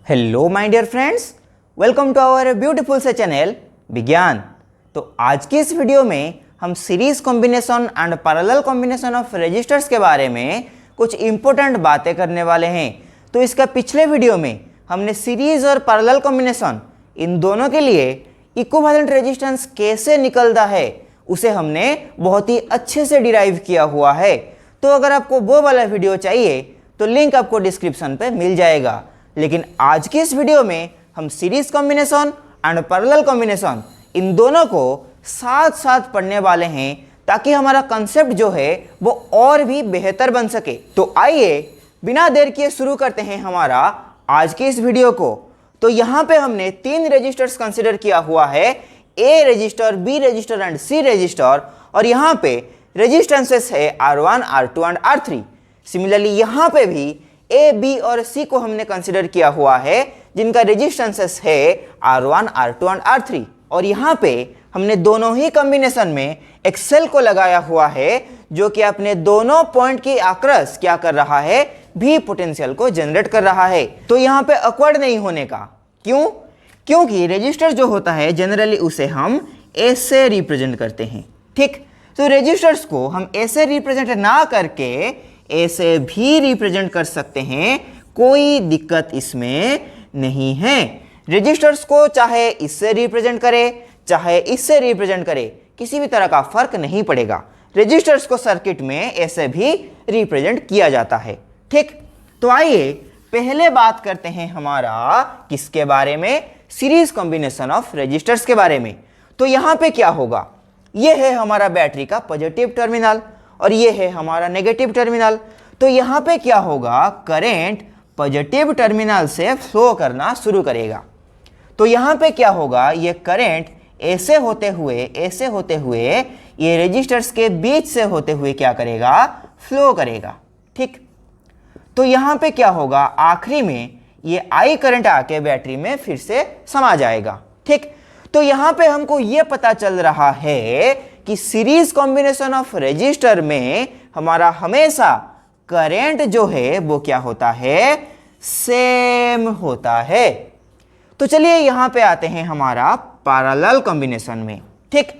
Hello my dear friends, welcome to our beautiful से channel Vigyan. तो आज की इस वीडियो में हम series combination and parallel combination of resistors के बारे में कुछ इंपॉर्टेंट बातें करने वाले हैं। तो इसका पिछले वीडियो में हमने सीरीज और पैरेलल कॉम्बिनेशन इन दोनों के लिए इक्विवेलेंट रेजिस्टेंस कैसे निकलता है उसे हमने बहुत ही अच्छे से डिराइव किया हुआ है। तो अगर आपको वो वाला वीडियो चाहिए तो लिंक आपको डिस्क्रिप्शन पे मिल जाएगा। लेकिन आज की इस वीडियो में हम series combination and parallel combination इन दोनों को साथ साथ पढ़ने वाले हैं ताकि हमारा कंसेप्ट जो है वो और भी बेहतर बन सके। तो आइए बिना देर किए शुरू करते हैं हमारा आज की इस वीडियो को। तो यहाँ पे हमने तीन रजिस्टर्स कंसिडर किया हुआ है, A register, B register and C register. और यहाँ पे रजिस्टेंसेस है R1, R2 and R3। Similarly यहाँ पे भी ए, बी और सी को हमने कंसिडर किया हुआ है जिनका रेजिस्टेंसेस है R1, R2 एंड R3। और यहाँ पे हमने दोनों ही कॉम्बिनेशन में एक्सेल को लगाया हुआ है जो कि अपने दोनों पॉइंट की आक्रस क्या कर रहा है, भी पोटेंशियल को जनरेट कर रहा है। तो यहाँ पे अक्वर्ड नहीं होने का, क्यों? क्योंकि रजिस्टर जो होता है जनरली उसे हम ऐसे रिप्रेजेंट करते हैं, ठीक। तो रजिस्टर्स को हम ऐसे रिप्रेजेंट ना करके ऐसे भी रिप्रेजेंट कर सकते हैं, कोई दिक्कत इसमें नहीं है। रजिस्टर्स को चाहे इससे रिप्रेजेंट करे चाहे इससे रिप्रेजेंट करे, किसी भी तरह का फर्क नहीं पड़ेगा। रजिस्टर्स को सर्किट में ऐसे भी रिप्रेजेंट किया जाता है, ठीक। तो आइए पहले बात करते हैं हमारा किसके बारे में, सीरीज कॉम्बिनेशन ऑफ रजिस्टर्स के बारे में। तो यहां पे क्या होगा, यह है हमारा बैटरी का पॉजिटिव टर्मिनल और ये है हमारा नेगेटिव टर्मिनल। तो यहाँ पे क्या होगा, करंट पॉजिटिव टर्मिनल से फ्लो करना शुरू करेगा। तो यहाँ पे क्या होगा, ये करंट ऐसे होते हुए ये रजिस्टर्स के बीच से होते हुए क्या करेगा, फ्लो करेगा, ठीक। तो यहाँ पे क्या होगा, आखिरी में ये आई करंट आके बैटरी में फिर से समा जाएगा, ठीक। तो यहाँ पे हमको ये पता चल रहा है कि सीरीज कॉम्बिनेशन ऑफ रजिस्टर में हमारा हमेशा करंट जो है वो क्या होता है, सेम होता है। तो चलिए यहाँ पे आते हैं हमारा पैरेलल कॉम्बिनेशन में, ठीक।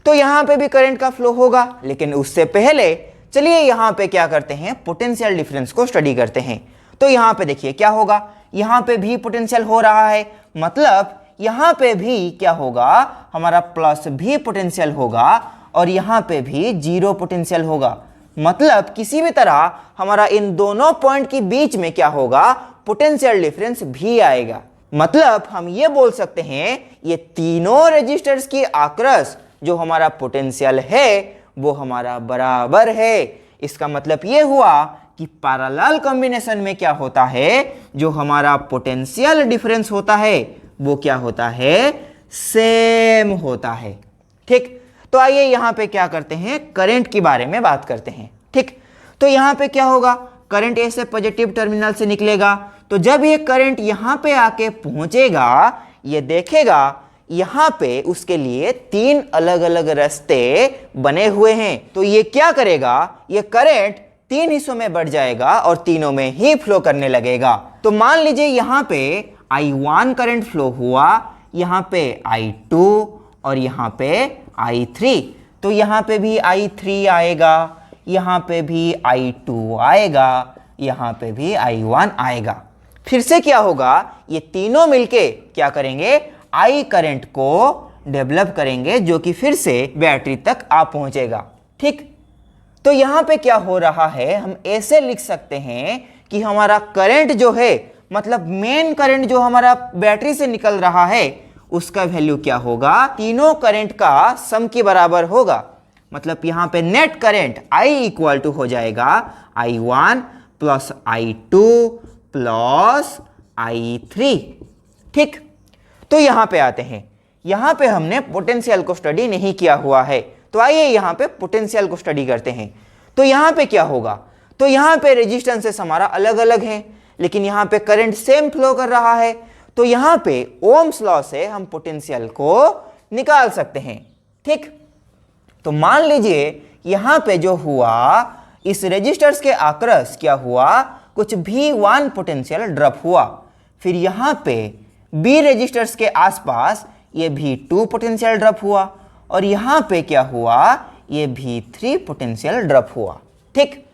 तो यहाँ पे भी करंट का फ्लो होगा, लेकिन उससे पहले चलिए यहाँ पे क्या करते हैं, पोटेंशियल डिफरेंस को स्टडी करते हैं। तो यहाँ पे देखिए क्या होगा, यहाँ पे भी पोटेंशियल हो रहा है, मतलब यहाँ पे भी क्या होगा, हमारा प्लस भी पोटेंशियल होगा और यहाँ पे भी जीरो पोटेंशियल होगा। मतलब किसी भी तरह हमारा इन दोनों पॉइंट के बीच में क्या होगा, पोटेंशियल डिफरेंस भी आएगा। मतलब हम ये बोल सकते हैं ये तीनों रजिस्टर्स की आक्रस जो हमारा पोटेंशियल है वो हमारा बराबर है। इसका मतलब ये हुआ कि पैरेलल कॉम्बिनेशन में क्या होता है, जो हमारा पोटेंशियल डिफरेंस होता है वो क्या होता है, सेम होता है, ठीक। तो आइए यहाँ पे क्या करते हैं, करंट के बारे में बात करते हैं, ठीक। तो यहाँ पे क्या होगा, करंट ऐसे पॉजिटिव टर्मिनल से निकलेगा। तो जब ये करंट यहाँ पे आके पहुंचेगा, ये देखेगा यहाँ पे उसके लिए तीन अलग अलग रास्ते बने हुए हैं। तो ये क्या करेगा, ये करंट तीन हिस्सों में बढ़ जाएगा और तीनों में ही फ्लो करने लगेगा। तो मान लीजिए यहाँ पे I1 करंट फ्लो हुआ, यहाँ पे I2 और यहाँ पे I3। तो यहाँ पे भी I3 आएगा, यहाँ पे भी I2 आएगा, यहाँ पे भी I1 आएगा। फिर से क्या होगा, ये तीनों मिलके क्या करेंगे, I करंट को डेवलप करेंगे जो कि फिर से बैटरी तक आ पहुंचेगा, ठीक। तो यहाँ पे क्या हो रहा है, हम ऐसे लिख सकते हैं कि हमारा करंट जो है, मतलब मेन करंट जो हमारा बैटरी से निकल रहा है उसका वैल्यू क्या होगा, तीनों करंट का सम के बराबर होगा। मतलब यहाँ पे net current I equal to हो जाएगा I1 plus I2 plus I3, ठीक। तो यहाँ पे आते हैं, यहाँ पे हमने पोटेंशियल को स्टडी नहीं किया हुआ है, तो आइए यहाँ पे पोटेंशियल को स्टडी करते हैं। तो यहाँ पे क्या होगा, तो यहाँ पे रेजिस्टेंसेस हमारा अलग अलग है, लेकिन यहाँ पे करंट सेम फ्लो कर रहा है। तो यहाँ पे ओम्स लॉ से हम पोटेंशियल को निकाल सकते हैं, ठीक। तो मान लीजिए यहाँ पे जो हुआ, इस रेजिस्टर्स के आक्रस क्या हुआ, कुछ V1 पोटेंशियल ड्रॉप हुआ। फिर यहाँ पे बी रजिस्टर्स के आसपास ये V2 पोटेंशियल ड्रॉप हुआ और यहाँ पे क्या हुआ, ये V3 पोटेंशियल ड्रॉप हुआ। ठीक,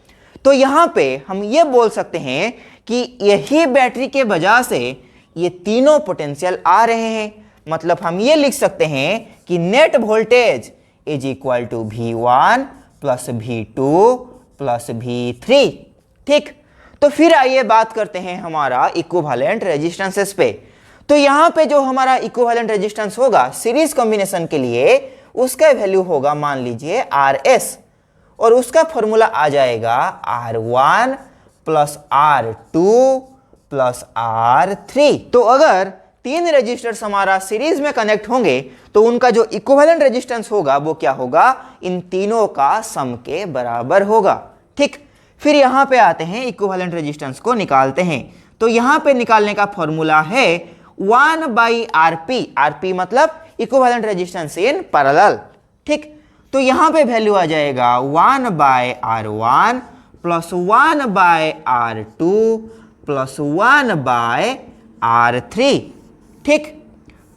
तो यहाँ पे हम ये बोल सकते हैं कि यही बैटरी के वजह से ये तीनों पोटेंशियल आ रहे हैं। मतलब हम ये लिख सकते हैं कि net voltage is equal to V1 plus V2 plus V3। ठीक, तो फिर आइए बात करते हैं हमारा इक्विवेलेंट रेजिस्टेंसेस पे। तो यहाँ पे जो हमारा इक्विवेलेंट रेजिस्टेंस होगा सीरीज कॉम्बिनेशन के लिए, उसका वैल्यू होगा मान लीजिए RS, और उसका फॉर्मूला आ जाएगा R1 plus R2 plus R3। तो अगर तीन रेजिस्टर्स हमारा सीरीज में कनेक्ट होंगे तो उनका जो इक्विवेलेंट रेजिस्टेंस होगा वो क्या होगा, इन तीनों का सम के बराबर होगा। ठीक, फिर यहां पे आते हैं इक्विवेलेंट रेजिस्टेंस को निकालते हैं। तो यहां पे निकालने का फॉर्मूला है 1/RP। RP मतलब इक्विवेलेंट रेजिस्टेंस इन पैरेलल। ठीक, तो यहां पे वैल्यू आ जाएगा 1/R1 plus 1/R2 plus 1/R3। ठीक,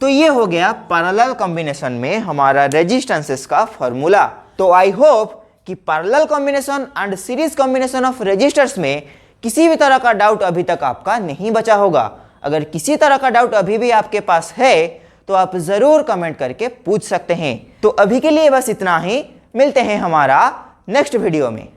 तो ये हो गया पैरेलल कॉम्बिनेशन में हमारा रेजिस्टेंसेस का फॉर्मूला। तो आई होप कि parallel combination and series combination of resistors में किसी भी तरह का डाउट अभी तक आपका नहीं बचा होगा। अगर किसी तरह का डाउट अभी भी आपके पास है तो आप जरूर कमेंट करके पूछ सकते हैं। तो अभी के लिए बस इतना ही, मिलते हैं हमारा नेक्स्ट वीडियो में।